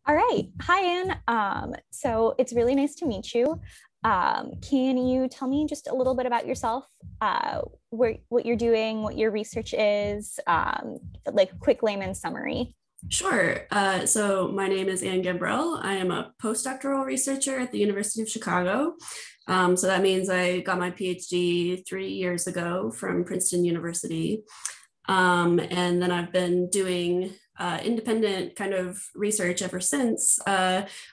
All right. Hi, Anne. So it's really nice to meet you. Can you tell me just a little bit about yourself, what you're doing, what your research is, like a quick layman summary? Sure. So my name is Anne Gambrel. I am a postdoctoral researcher at the University of Chicago. So that means I got my PhD 3 years ago from Princeton University. And then I've been doing independent kind of research ever since,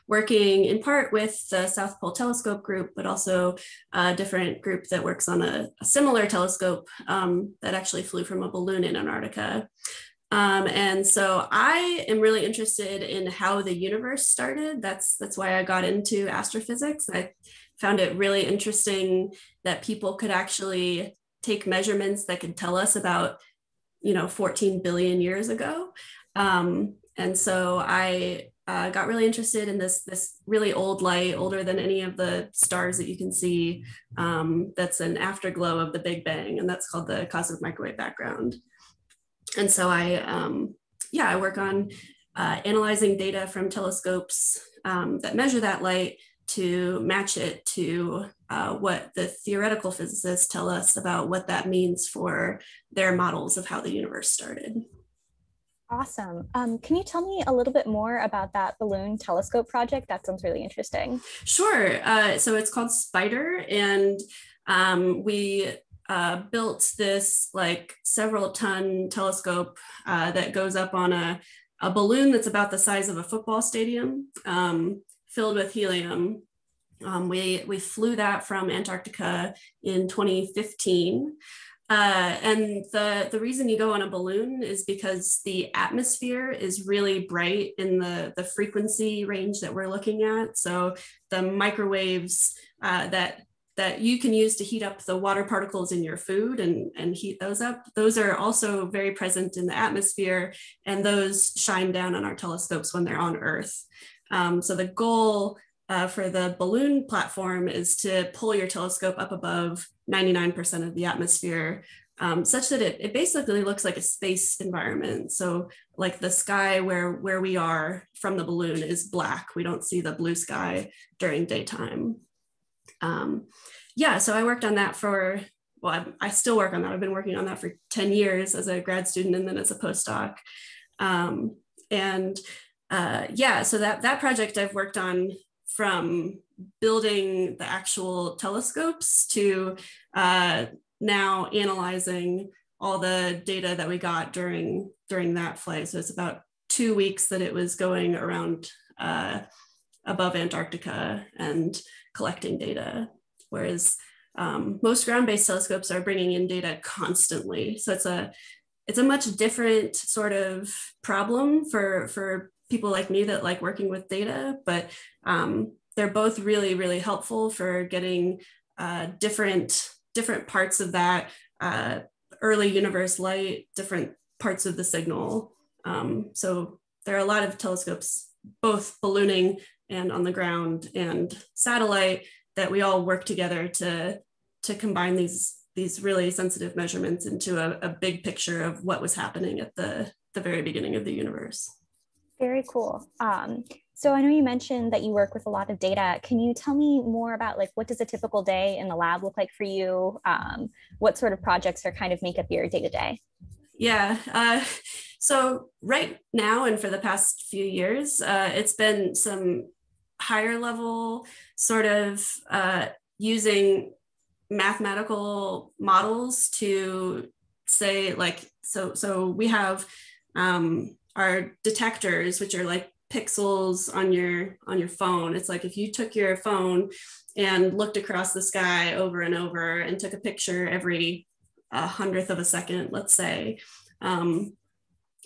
working in part with the South Pole Telescope group, but also a different group that works on a similar telescope that actually flew from a balloon in Antarctica. And so I am really interested in how the universe started. That's why I got into astrophysics. I found it really interesting that people could actually take measurements that could tell us about 14 billion years ago. And so I got really interested in this really old light, older than any of the stars that you can see. That's an afterglow of the Big Bang, and that's called the cosmic microwave background. And so I work on analyzing data from telescopes that measure that light to match it to what the theoretical physicists tell us about what that means for their models of how the universe started. Awesome. Can you tell me a little bit more about that balloon telescope project? That sounds really interesting. Sure. So it's called Spider, and we built this like several ton telescope that goes up on a balloon that's about the size of a football stadium, filled with helium. We flew that from Antarctica in 2015. And the reason you go on a balloon is because the atmosphere is really bright in the frequency range that we're looking at. So the microwaves that you can use to heat up the water particles in your food and heat those up, those are also very present in the atmosphere, and those shine down on our telescopes when they're on Earth. So the goal for the balloon platform is to pull your telescope up above 99% of the atmosphere, such that it basically looks like a space environment. So like the sky where we are from the balloon is black. We don't see the blue sky during daytime. So I worked on that I still work on that. I've been working on that for 10 years as a grad student and then as a postdoc. So that project I've worked on from building the actual telescopes to now analyzing all the data that we got during that flight. So it's about 2 weeks that it was going around above Antarctica and collecting data, whereas most ground-based telescopes are bringing in data constantly. So it's a much different sort of problem for people like me that like working with data, but they're both really, really helpful for getting different parts of that early universe light, different parts of the signal. So there are a lot of telescopes, both ballooning and on the ground and satellite, that we all work together to combine these really sensitive measurements into a big picture of what was happening at the very beginning of the universe. Very cool. So I know you mentioned that you work with a lot of data. Can you tell me more about like what does a typical day in the lab look like for you? What sort of projects are kind of make up your day-to-day? Yeah. So right now and for the past few years, it's been some higher level sort of using mathematical models to say like, so we have our detectors, which are like pixels on your phone. It's like if you took your phone and looked across the sky over and over and took a picture every 100th of a second, let's say,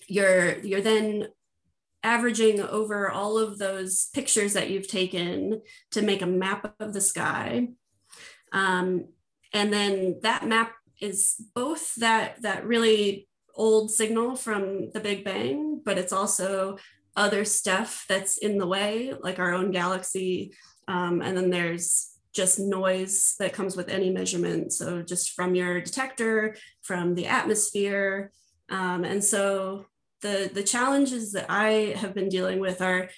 you're then averaging over all of those pictures that you've taken to make a map of the sky. And then that map is both that really old signal from the Big Bang, but it's also other stuff that's in the way, like our own galaxy. And then there's just noise that comes with any measurement. So just from your detector, from the atmosphere. And so the challenges that I have been dealing with are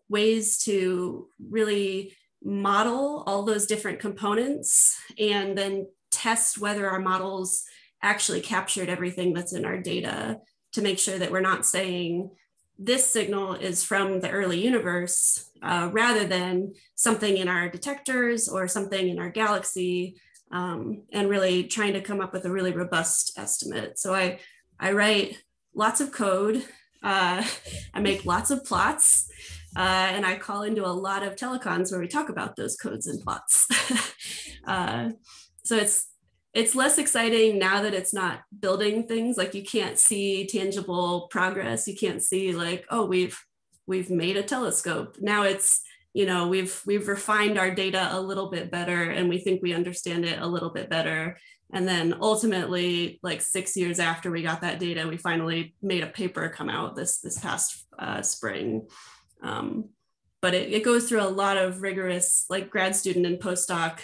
ways to really model all those different components and then test whether our models actually captured everything that's in our data, to make sure that we're not saying this signal is from the early universe rather than something in our detectors or something in our galaxy, and really trying to come up with a really robust estimate. So I write lots of code, I make lots of plots, and I call into a lot of telecons where we talk about those codes and plots. So it's less exciting now that it's not building things. Like, you can't see tangible progress. You can't see like, oh, we've made a telescope. Now it's, you know, we've refined our data a little bit better and we think we understand it a little bit better. And then ultimately, like 6 years after we got that data, we finally made a paper come out this past spring. But it goes through a lot of rigorous, like, grad student and postdoc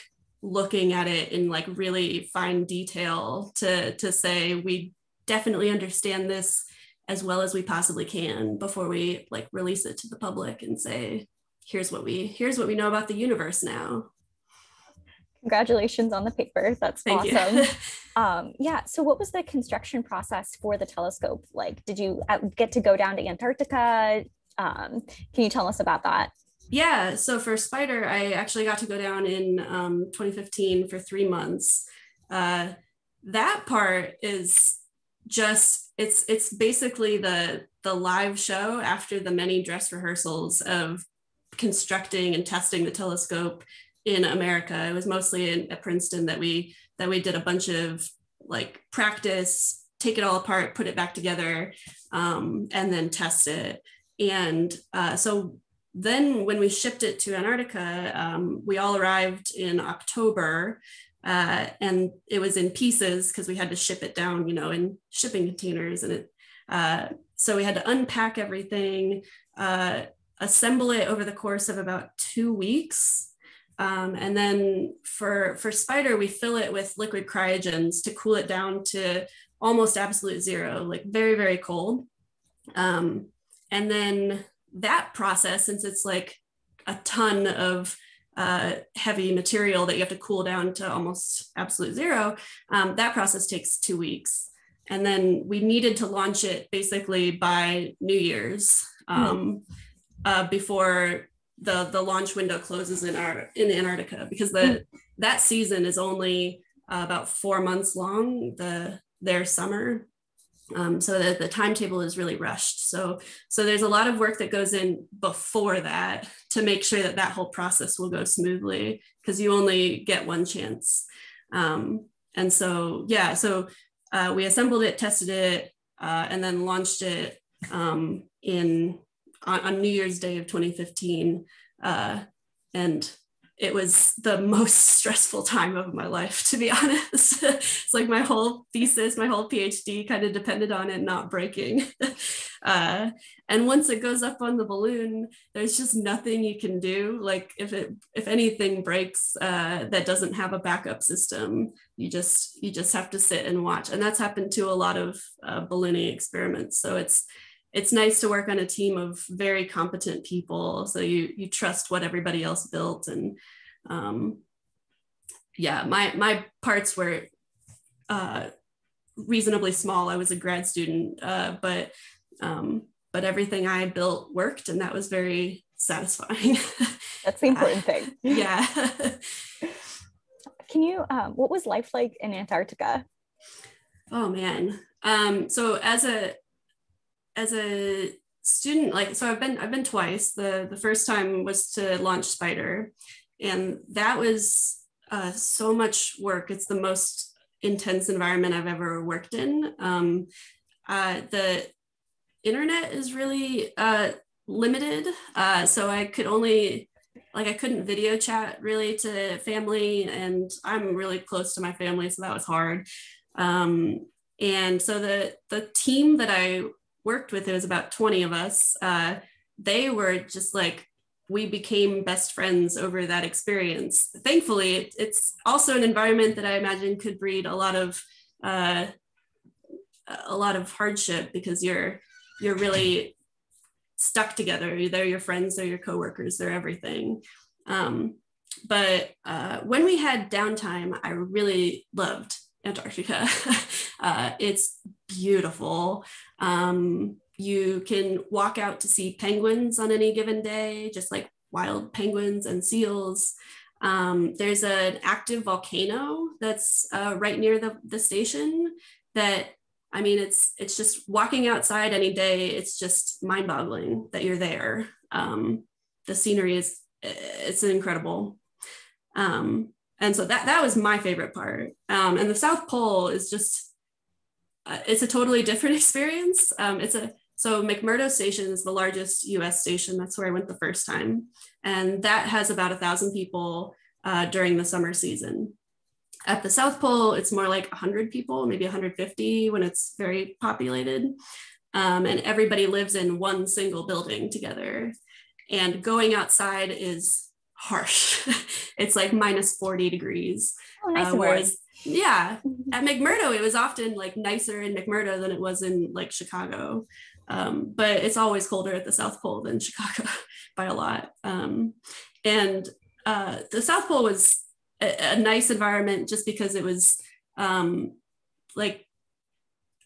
looking at it in like really fine detail to say we definitely understand this as well as we possibly can before we like release it to the public and say, here's what we know about the universe now. Congratulations on the paper. That's Thank awesome. You. Yeah. So what was the construction process for the telescope like? Did you get to go down to Antarctica? Can you tell us about that? Yeah, so for Spider, I actually got to go down in 2015 for 3 months. That part is just, it's basically the live show after the many dress rehearsals of constructing and testing the telescope in America. It was mostly at Princeton that we did a bunch of like practice, take it all apart, put it back together, and then test it. And so then when we shipped it to Antarctica, we all arrived in October, and it was in pieces because we had to ship it down, you know, in shipping containers. And so we had to unpack everything, assemble it over the course of about 2 weeks. And then for Spider, we fill it with liquid cryogens to cool it down to almost absolute zero, like very, very cold. And then that process, since it's like a ton of heavy material that you have to cool down to almost absolute zero, that process takes 2 weeks. And then we needed to launch it basically by New Year's, before the launch window closes in Antarctica, because that season is only about 4 months long, their summer. So that the timetable is really rushed. So there's a lot of work that goes in before that to make sure that whole process will go smoothly, because you only get one chance. And so, yeah, so we assembled it, tested it, and then launched it on New Year's Day of 2015. And it was the most stressful time of my life, to be honest. It's like my whole thesis, my whole PhD kind of depended on it not breaking. And once it goes up on the balloon, there's just nothing you can do. Like if anything breaks that doesn't have a backup system, you just have to sit and watch. And that's happened to a lot of ballooning experiments. So it's nice to work on a team of very competent people. So you trust what everybody else built. And yeah, my parts were reasonably small. I was a grad student, but everything I built worked, and that was very satisfying. That's the important thing. Yeah. Can you, what was life like in Antarctica? Oh man. So as a student, like, so I've been twice. The first time was to launch Spider, and that was so much work. It's the most intense environment I've ever worked in. The internet is really limited, so I couldn't video chat really to family, and I'm really close to my family, so that was hard. And so the team that I worked with, it was about 20 of us. They were just like, we became best friends over that experience. Thankfully, it's also an environment that I imagine could breed a lot of hardship, because you're you're really stuck together. They're your friends, they're your coworkers, they're everything. But when we had downtime, I really loved Antarctica. It's beautiful. You can walk out to see penguins on any given day, just like wild penguins and seals. There's an active volcano that's right near the station that, I mean, it's just walking outside any day. It's just mind-boggling that you're there. The scenery it's incredible. And so that was my favorite part. And the South Pole is just, it's a totally different experience. So McMurdo Station is the largest US station. That's where I went the first time. And that has about 1,000 people during the summer season. At the South Pole, it's more like 100 people, maybe 150 when it's very populated. And everybody lives in one single building together. And going outside is harsh. It's like minus 40 degrees. Oh, nice. Whereas, yeah, at McMurdo, it was often like nicer in McMurdo than it was in like Chicago. But it's always colder at the South Pole than Chicago by a lot. And the South Pole was a nice environment just because it was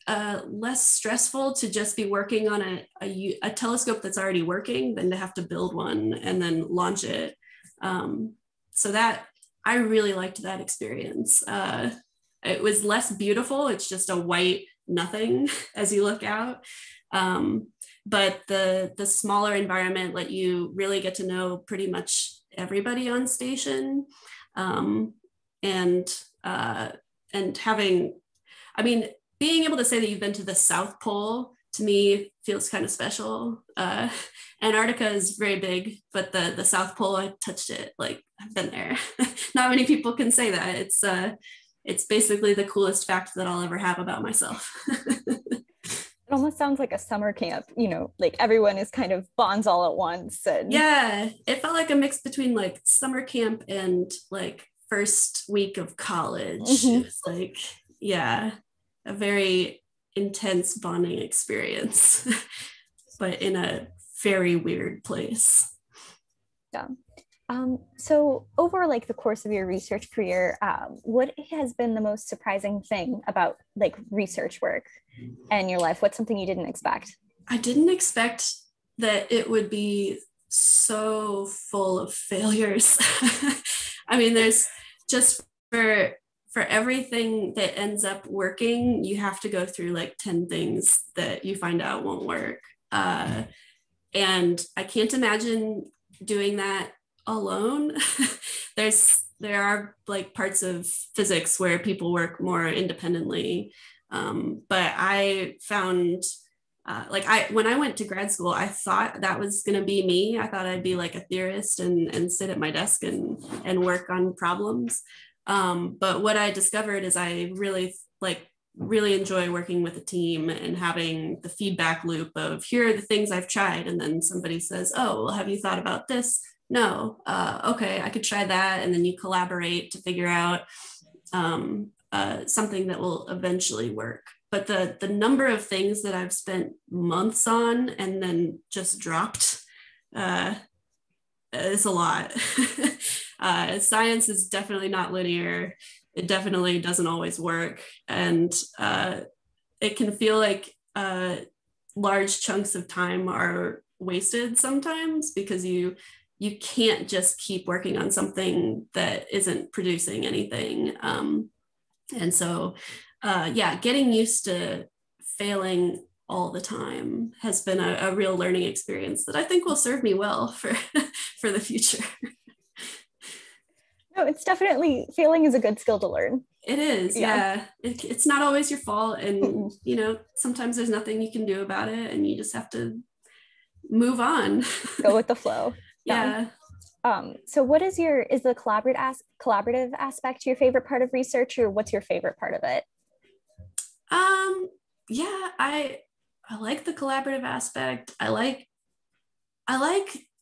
less stressful to just be working on a telescope that's already working than to have to build one and then launch it. So that, I really liked that experience. It was less beautiful. It's just a white nothing as you look out. But the smaller environment let you really get to know pretty much everybody on station. And having, I mean, being able to say that you've been to the South Pole to me feels kind of special. Antarctica is very big, but the South Pole, I touched it, like I've been there. Not many people can say that. It's basically the coolest fact that I'll ever have about myself. It almost sounds like a summer camp, like everyone is kind of bonds all at once. And yeah, it felt like a mix between like summer camp and like first week of college. Mm-hmm. It's like, yeah, a very intense bonding experience, but in a very weird place. Yeah. So over like the course of your research career, what has been the most surprising thing about like research work in your life? What's something you didn't expect? I didn't expect that it would be so full of failures. I mean, there's just for everything that ends up working, you have to go through like 10 things that you find out won't work. And I can't imagine doing that alone. There are like parts of physics where people work more independently. But I found when I went to grad school, I thought that was going to be me. I thought I'd be like a theorist and sit at my desk and work on problems. But what I discovered is I really enjoy working with a team and having the feedback loop of here are the things I've tried. And then somebody says, oh, well, have you thought about this? No. Okay, I could try that. And then you collaborate to figure out something that will eventually work. But the number of things that I've spent months on and then just dropped is a lot. Science is definitely not linear. It definitely doesn't always work. And it can feel like large chunks of time are wasted sometimes because you can't just keep working on something that isn't producing anything. And so, getting used to failing all the time has been a real learning experience that I think will serve me well for the future. No, it's definitely, failing is a good skill to learn. It is, yeah. It's not always your fault. And, sometimes there's nothing you can do about it and you just have to move on. Go with the flow. Yeah. So what is the collaborative aspect your favorite part of research, or what's your favorite part of it? I like the collaborative aspect. I like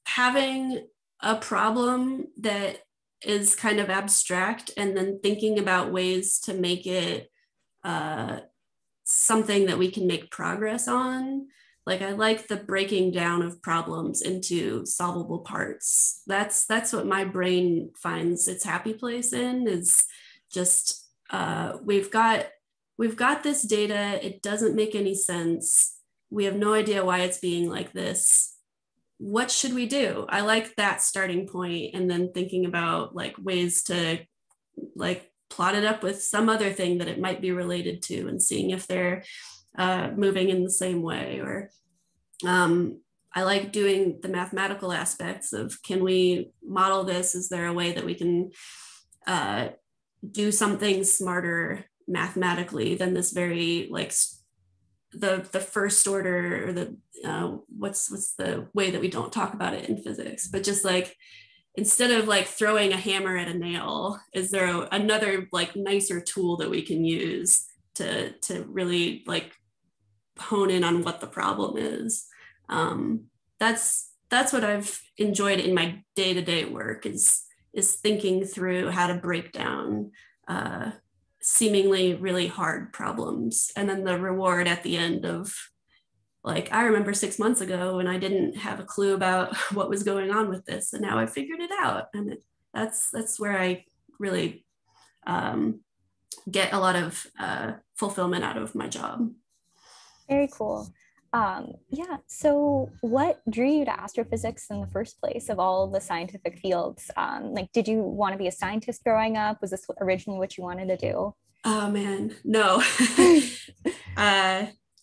having a problem that is kind of abstract and then thinking about ways to make it something that we can make progress on. Like I like the breaking down of problems into solvable parts. That's what my brain finds its happy place in, is just we've got this data, it doesn't make any sense. We have no idea why it's being like this. What should we do? I like that starting point, and then thinking about like ways to like plot it up with some other thing that it might be related to, and seeing if they're moving in the same way. Or I like doing the mathematical aspects of, can we model this? Is there a way that we can do something smarter mathematically than this very like the first order, or the what's the way that we don't talk about it in physics, but just like, instead of like throwing a hammer at a nail, is there another like nicer tool that we can use to really like hone in on what the problem is? That's what I've enjoyed in my day-to-day work, is thinking through how to break down seemingly really hard problems, and then the reward at the end of, like, I remember 6 months ago when I didn't have a clue about what was going on with this, and now I figured it out. And that's where I really get a lot of fulfillment out of my job. Very cool. Yeah, so what drew you to astrophysics in the first place of all the scientific fields? Like, did you want to be a scientist growing up? Was this originally what you wanted to do? Oh man, no.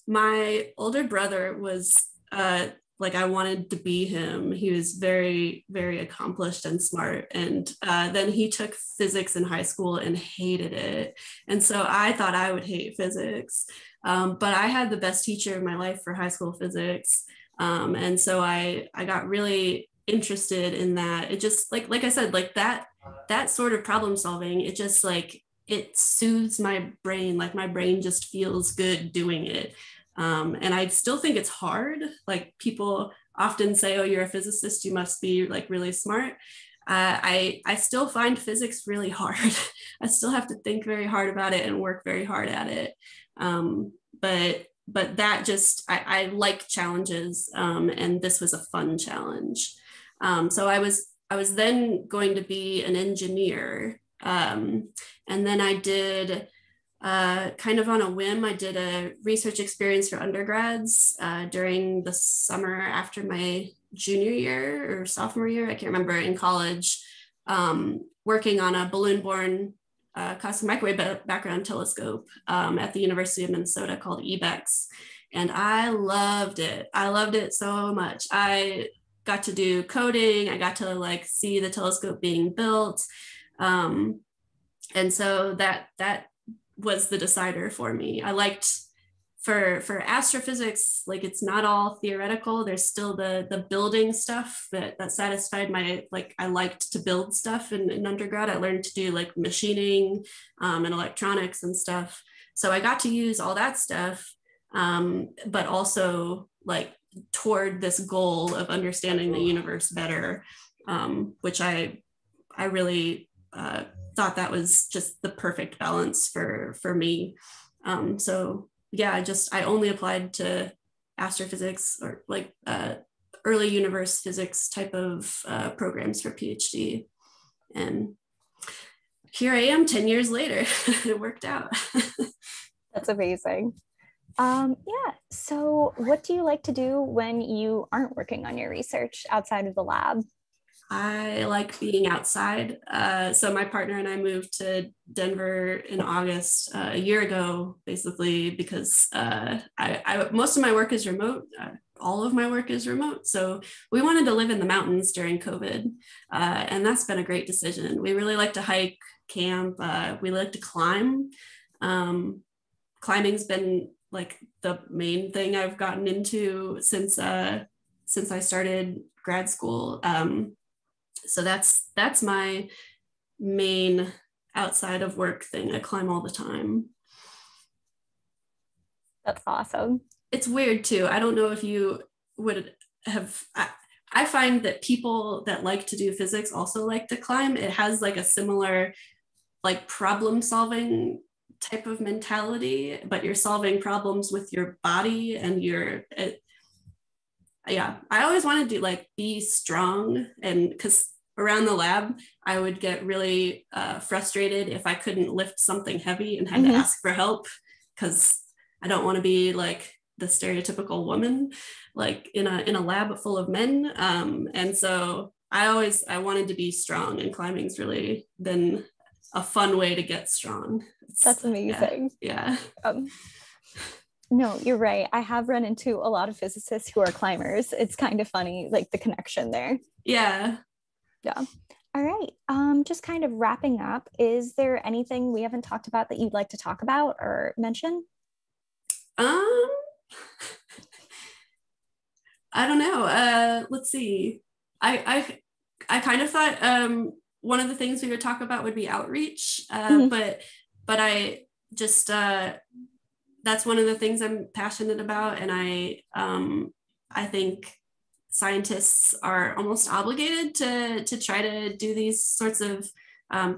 My older brother was like, I wanted to be him. He was very, very accomplished and smart. And then he took physics in high school and hated it. And so I thought I would hate physics. But I had the best teacher of my life for high school physics. And so I got really interested in that. It just like I said, like that sort of problem solving, it just like, it soothes my brain. Like my brain just feels good doing it. And I still think it's hard. Like people often say, oh, you're a physicist, you must be like really smart. I still find physics really hard. I still have to think very hard about it and work very hard at it. But that just, I like challenges, and this was a fun challenge. So I was then going to be an engineer. And then I did, kind of on a whim, I did a research experience for undergrads during the summer after my junior year or sophomore year, I can't remember, in college, working on a balloon-borne cosmic microwave background telescope at the University of Minnesota called EBEX. And I loved it. I loved it so much. I got to do coding. I got to like see the telescope being built. And so that was the decider for me. I liked, for astrophysics, like it's not all theoretical. There's still the building stuff that satisfied my, like I liked to build stuff in undergrad. I learned to do like machining and electronics and stuff. So I got to use all that stuff, but also like toward this goal of understanding the universe better, which I really thought that was just the perfect balance for me. So yeah, I only applied to astrophysics or like early universe physics type of programs for PhD. And here I am 10 years later. It worked out. That's amazing. Yeah, so what do you like to do when you aren't working on your research outside of the lab? I like being outside. So my partner and I moved to Denver in August a year ago, basically because most of my work is remote. All of my work is remote. So we wanted to live in the mountains during COVID, and that's been a great decision. We really like to hike, camp. We like to climb. Climbing's been like the main thing I've gotten into since I started grad school. So that's my main outside of work thing. I climb all the time. That's awesome. It's weird too. I don't know if you would have, I find that people that like to do physics also like to climb. It has like a similar like problem solving type of mentality, but you're solving problems with your body, and yeah, I always wanted to like be strong, and because around the lab, I would get really frustrated if I couldn't lift something heavy and had to ask for help, because I don't want to be like the stereotypical woman, like in a lab full of men. And so I wanted to be strong, and climbing's really been a fun way to get strong. That's amazing. Yeah. No, you're right. I have run into a lot of physicists who are climbers. It's kind of funny, like the connection there. Yeah. Yeah. All right. Just kind of wrapping up, is there anything we haven't talked about that you'd like to talk about or mention? I don't know. Let's see. I kind of thought one of the things we would talk about would be outreach, but I just that's one of the things I'm passionate about, and I think scientists are almost obligated to try to do these sorts of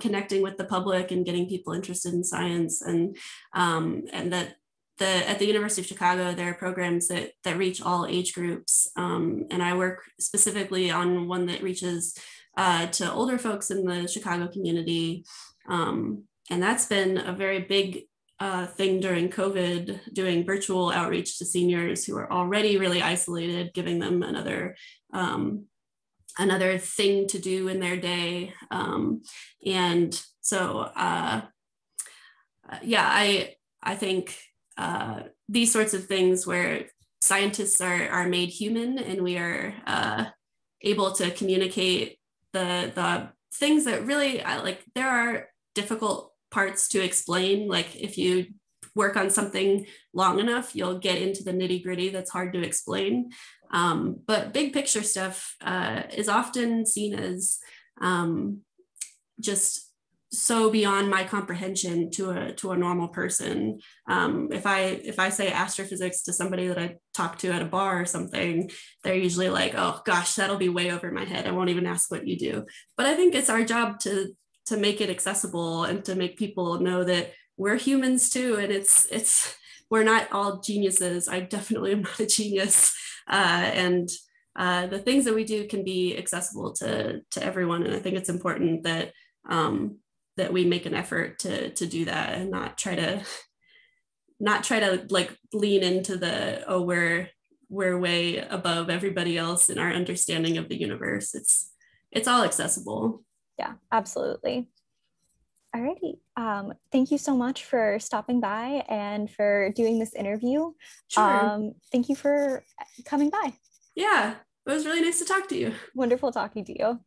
connecting with the public and getting people interested in science, and that at the University of Chicago, there are programs that reach all age groups, and I work specifically on one that reaches to older folks in the Chicago community, and that's been a very big thing during COVID, doing virtual outreach to seniors who are already really isolated, giving them another thing to do in their day. And so, yeah, I think these sorts of things where scientists are made human, and we are able to communicate the things that really like, there are difficult parts to explain. Like if you work on something long enough, you'll get into the nitty gritty that's hard to explain. But big picture stuff is often seen as just so beyond my comprehension to a normal person. If I say astrophysics to somebody that I talk to at a bar or something, they're usually like, oh gosh, that'll be way over my head. I won't even ask what you do. But I think it's our job to make it accessible and to make people know that we're humans too. And it's we're not all geniuses. I definitely am not a genius. And the things that we do can be accessible to everyone. And I think it's important that that we make an effort to do that, and not try to like lean into the, oh, we're way above everybody else in our understanding of the universe. It's all accessible. Yeah, absolutely. Alrighty. Thank you so much for stopping by and for doing this interview. Sure. Thank you for coming by. Yeah, it was really nice to talk to you. Wonderful talking to you.